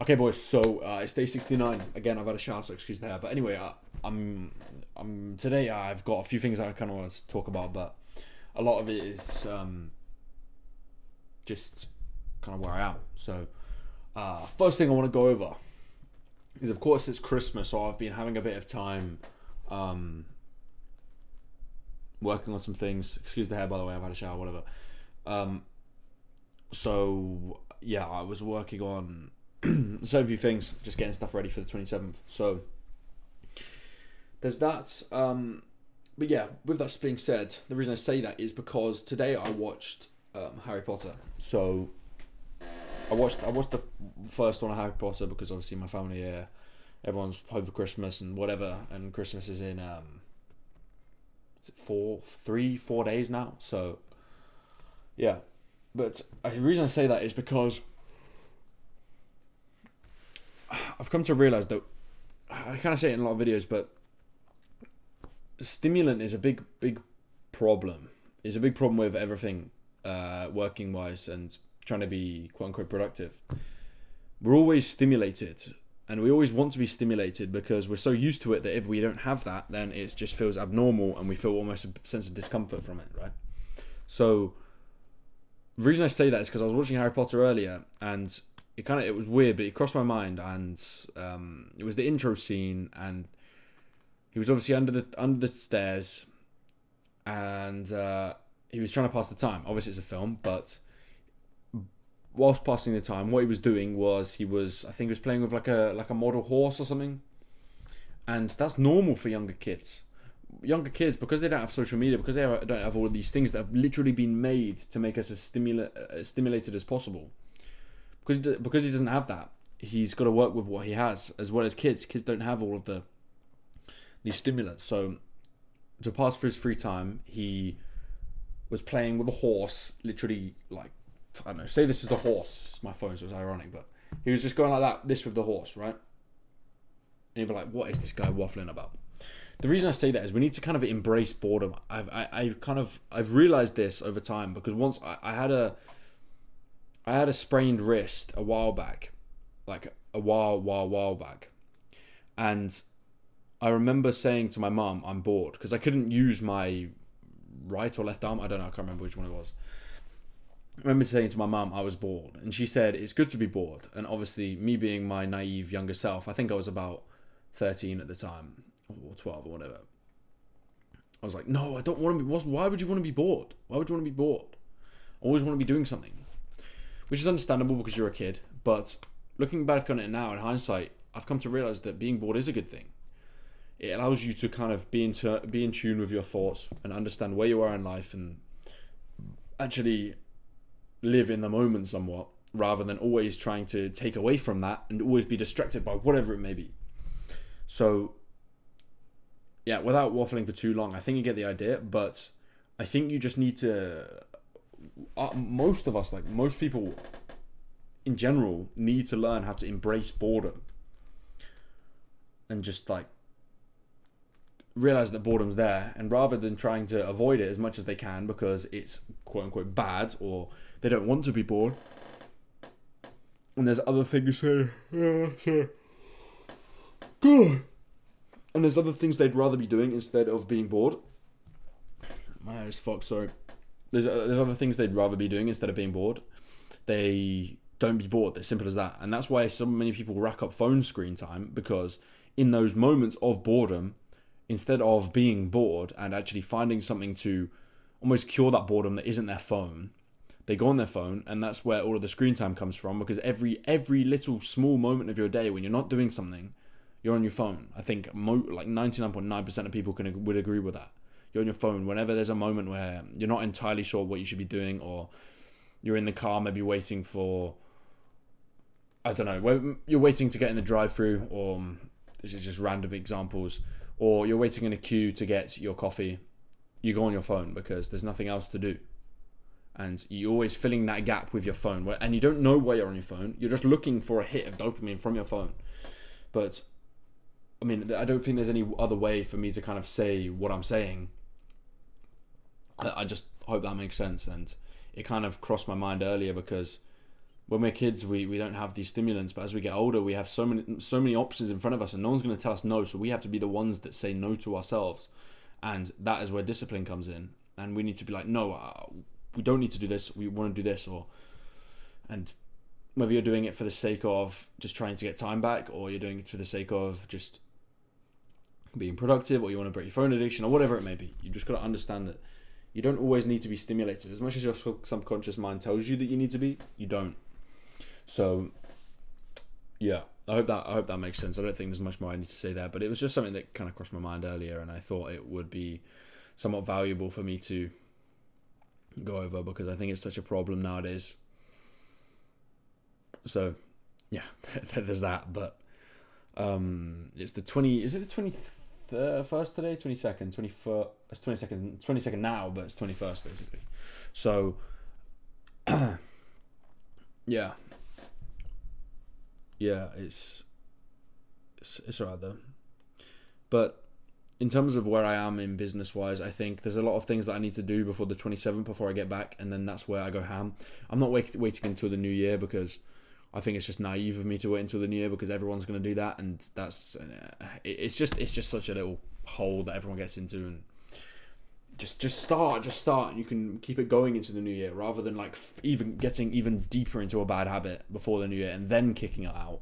Okay, boys. So it's day 69. Again, I've had a shower, so excuse the hair. But anyway, I'm today. I've got a few things I kind of want to talk about, but a lot of it is just kind of where I am. So first thing I want to go over is, of course, it's Christmas, so I've been having a bit of time working on some things. Excuse the hair, by the way. I've had a shower, whatever. So yeah, I was working on so a few things, just getting stuff ready for the 27th. So there's that. But yeah, with that being said, the reason I say that is because today I watched Harry Potter. So I watched the first one of Harry Potter because obviously my family here, everyone's home for Christmas and whatever, and Christmas is in is it 4 days now. So yeah, but the reason I say that is because I've come to realize that I kind of say it in a lot of videos, but stimulant is a big problem. It's a big problem with everything, working wise and trying to be quote unquote productive. We're always stimulated, and we always want to be stimulated because we're so used to it that if we don't have that, then it just feels abnormal and we feel almost a sense of discomfort from it, right? So the reason I say that is because I was watching Harry Potter earlier, and it was weird, but it crossed my mind, and it was the intro scene, and he was obviously under the stairs, and he was trying to pass the time. Obviously, it's a film, but whilst passing the time, what he was doing was I think he was playing with like a model horse or something, and that's normal for younger kids. Younger kids, because they don't have social media, because they don't have all of these things that have literally been made to make us as stimulated as possible. Because he doesn't have that, he's got to work with what he has, as well as kids. Kids don't have all of these stimulants. So to pass for his free time, he was playing with a horse, literally, like, I don't know, say this is the horse. It's my phone, so it's ironic, but he was just going like that, this with the horse, right? And you'd be like, what is this guy waffling about? The reason I say that is we need to kind of embrace boredom. I've realized this over time, because once I had a sprained wrist a while back, like a while back, and I remember saying to my mum, I'm bored, because I couldn't use my right or left arm. I don't know, I can't remember which one it was. I remember saying to my mum I was bored, and she said it's good to be bored. And obviously, me being my naive younger self, I think I was about 13 at the time, or 12 or whatever, I was like, no, I don't want to be. Why would you want to be bored? Why would you want to be bored? I always want to be doing something. Which is understandable because you're a kid, but looking back on it now in hindsight, I've come to realize that being bored is a good thing. It allows you to kind of be in tune with your thoughts and understand where you are in life and actually live in the moment somewhat, rather than always trying to take away from that and always be distracted by whatever it may be. So yeah, without waffling for too long, I think you get the idea, but I think you just need to, most of us, like most people in general, need to learn how to embrace boredom and just like realize that boredom's there, and rather than trying to avoid it as much as they can because it's quote unquote bad, or they don't want to be bored, and there's other things and there's other things they'd rather be doing instead of being bored. My hair is fucked, sorry. There's other things they'd rather be doing instead of being bored. They don't be bored. It's simple as that. And that's why so many people rack up phone screen time, because in those moments of boredom, instead of being bored and actually finding something to almost cure that boredom that isn't their phone, they go on their phone, and that's where all of the screen time comes from, because every little small moment of your day when you're not doing something, you're on your phone. I think like 99.9% of people would agree with that. You're on your phone whenever there's a moment where you're not entirely sure what you should be doing, or you're in the car maybe waiting for, I don't know, you're waiting to get in the drive-thru, or this is just random examples, or you're waiting in a queue to get your coffee. You go on your phone because there's nothing else to do. And you're always filling that gap with your phone, and you don't know why you're on your phone. You're just looking for a hit of dopamine from your phone. But I mean, I don't think there's any other way for me to kind of say what I'm saying. I just hope that makes sense. And it kind of crossed my mind earlier because when we're kids, we don't have these stimulants, but as we get older, we have so many options in front of us, and no one's going to tell us no. So we have to be the ones that say no to ourselves, and that is where discipline comes in. And we need to be like, no, we don't need to do this. We want to do this, and whether you're doing it for the sake of just trying to get time back, or you're doing it for the sake of just being productive, or you want to break your phone addiction, or whatever it may be, you just got to understand that you don't always need to be stimulated. As much as your subconscious mind tells you that you need to be, you don't. So, yeah, I hope that makes sense. I don't think there's much more I need to say there, but it was just something that kind of crossed my mind earlier, and I thought it would be somewhat valuable for me to go over, because I think it's such a problem nowadays. So, yeah, there's that. But it's the 20. Is it the 21st today? 22nd, 21st. It's 22nd now, but it's 21st basically. So, yeah. Yeah, it's alright though. But in terms of where I am in business wise, I think there's a lot of things that I need to do before the 27th before I get back, and then that's where I go ham. I'm not waiting until the new year, because I think it's just naive of me to wait until the new year, because everyone's going to do that, and that's it's just such a little hole that everyone gets into. And just start, and you can keep it going into the new year, rather than like even getting even deeper into a bad habit before the new year and then kicking it out.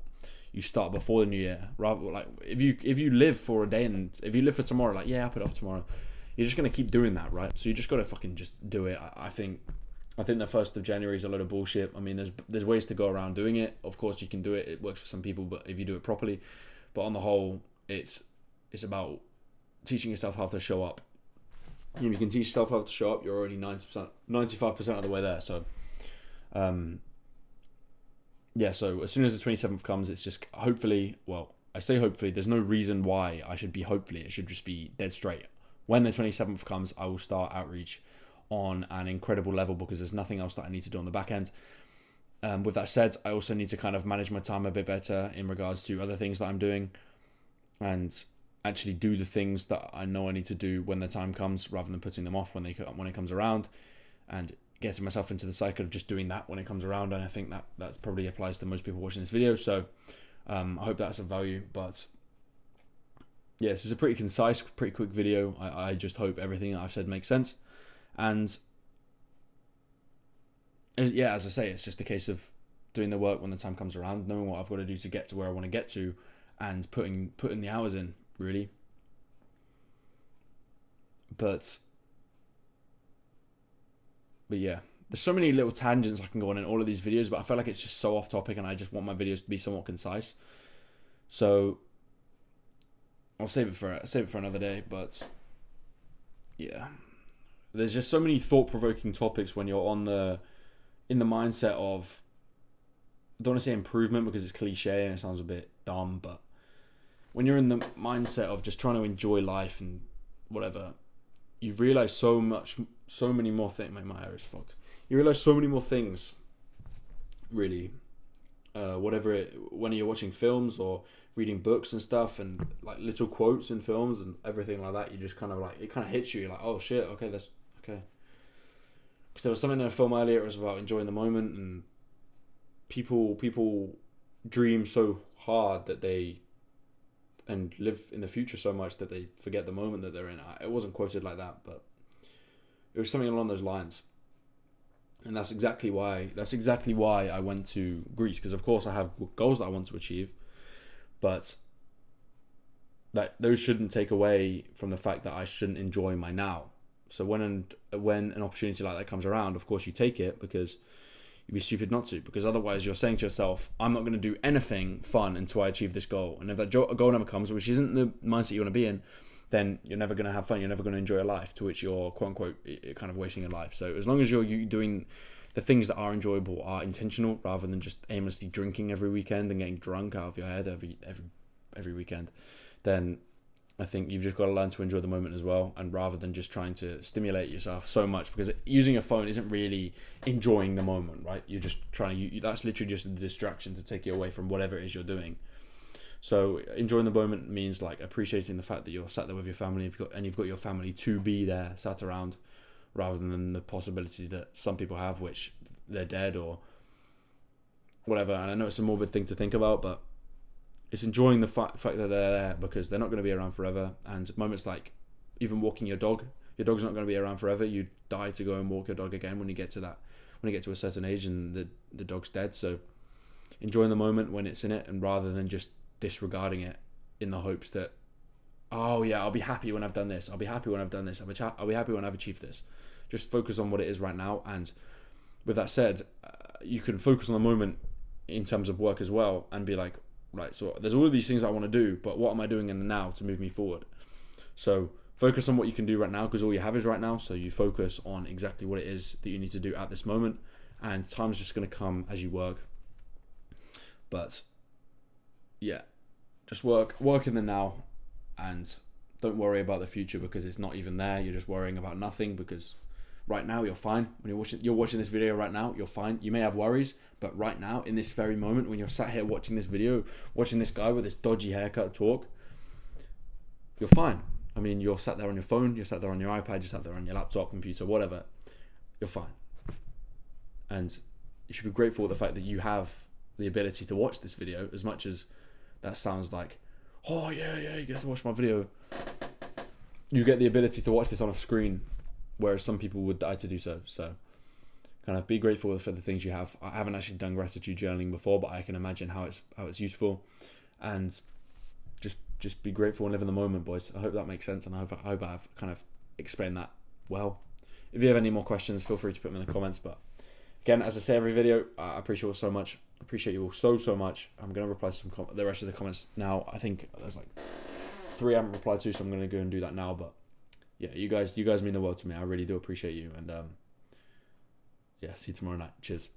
You start before the new year, rather like if you live for a day, and if you live for tomorrow, like, yeah, I'll put it off tomorrow, you're just gonna keep doing that, right? So you just gotta fucking just do it. I think the 1st of January is a load of bullshit. I mean, there's ways to go around doing it. Of course, you can do it. It works for some people, but if you do it properly, but on the whole, it's about teaching yourself how to show up. If you can teach yourself how to show up, you're already 95% of the way there. So, yeah. So as soon as the 27th comes, it's just hopefully. Well, I say hopefully. There's no reason why I should be hopefully. It should just be dead straight. When the 27th comes, I will start outreach on an incredible level, because there's nothing else that I need to do on the back end. With that said, I also need to kind of manage my time a bit better in regards to other things that I'm doing, and actually do the things that I know I need to do when the time comes, rather than putting them off when it comes around, and getting myself into the cycle of just doing that when it comes around. And I think that probably applies to most people watching this video. So I hope that's of value. But yeah, this is a pretty concise, pretty quick video. I just hope everything that I've said makes sense. And yeah, as I say, it's just a case of doing the work when the time comes around, knowing what I've got to do to get to where I want to get to, and putting the hours in, really. But yeah, there's so many little tangents I can go on in all of these videos, but I feel like it's just so off topic, and I just want my videos to be somewhat concise. So I'll save it for another day. But yeah, there's just so many thought-provoking topics when you're in the mindset of, I don't want to say improvement because it's cliche and it sounds a bit dumb, but when you're in the mindset of just trying to enjoy life and whatever, you realize so many more things. My hair is fucked. You realize so many more things, really. When you're watching films or reading books and stuff, and like little quotes in films and everything like that, you just kind of like, it kind of hits you. You're like, oh shit, okay, that's okay. Because there was something in a film earlier, it was about enjoying the moment, and people dream so hard and live in the future so much that they forget the moment that they're in. It wasn't quoted like that, but it was something along those lines. And that's exactly why I went to Greece, because of course I have goals that I want to achieve, but that those shouldn't take away from the fact that I shouldn't enjoy my now. So when an opportunity like that comes around, of course you take it, because you'd be stupid not to, because otherwise you're saying to yourself, I'm not going to do anything fun until I achieve this goal. And if that goal never comes, which isn't the mindset you want to be in, then you're never going to have fun. You're never going to enjoy your life, to which you're, quote unquote, kind of wasting your life. So as long as you're doing the things that are enjoyable, are intentional, rather than just aimlessly drinking every weekend and getting drunk out of your head every weekend, then I think you've just got to learn to enjoy the moment as well, and rather than just trying to stimulate yourself so much, because using your phone isn't really enjoying the moment, right? You're just that's literally just a distraction to take you away from whatever it is you're doing. So enjoying the moment means like appreciating the fact that you're sat there with your family, you've got your family to be there, sat around, rather than the possibility that some people have, which they're dead, or whatever. And I know it's a morbid thing to think about, but it's enjoying the fact that they're there, because they're not going to be around forever. And moments like even walking your dog's not going to be around forever. You die to go and walk your dog again when you get to a certain age and the dog's dead. So enjoying the moment when it's in it, and rather than just disregarding it in the hopes that, oh yeah, I'll be happy when I've done this. I'll be happy when I've done this. I'll be happy when I've achieved this. Just focus on what it is right now. And with that said, you can focus on the moment in terms of work as well, and be like, right, so there's all of these things I want to do, but what am I doing in the now to move me forward? So focus on what you can do right now, because all you have is right now. So you focus on exactly what it is that you need to do at this moment, and time's just going to come as you work. But yeah, just work in the now, and don't worry about the future, because it's not even there. You're just worrying about nothing, because right now you're fine. When you're watching this video right now, you're fine. You may have worries, but right now, in this very moment, when you're sat here watching this video, watching this guy with this dodgy haircut talk, you're fine. I mean, you're sat there on your phone, you're sat there on your iPad, you're sat there on your laptop, computer, whatever. You're fine. And you should be grateful for the fact that you have the ability to watch this video, as much as that sounds like, oh yeah, you get to watch my video. You get the ability to watch this on a screen, whereas some people would die to do so. So kind of be grateful for the things you have. I haven't actually done gratitude journaling before, but I can imagine how it's useful. And just be grateful and live in the moment, boys. I hope that makes sense, and I hope I've kind of explained that well. If you have any more questions, feel free to put them in the comments. But again, as I say every video, I appreciate you all so much. Appreciate you all so much. I'm going to reply to the rest of the comments now. I think there's like 3 I haven't replied to, so I'm going to go and do that now. But yeah, you guys mean the world to me. I really do appreciate you. And yeah, see you tomorrow night. Cheers.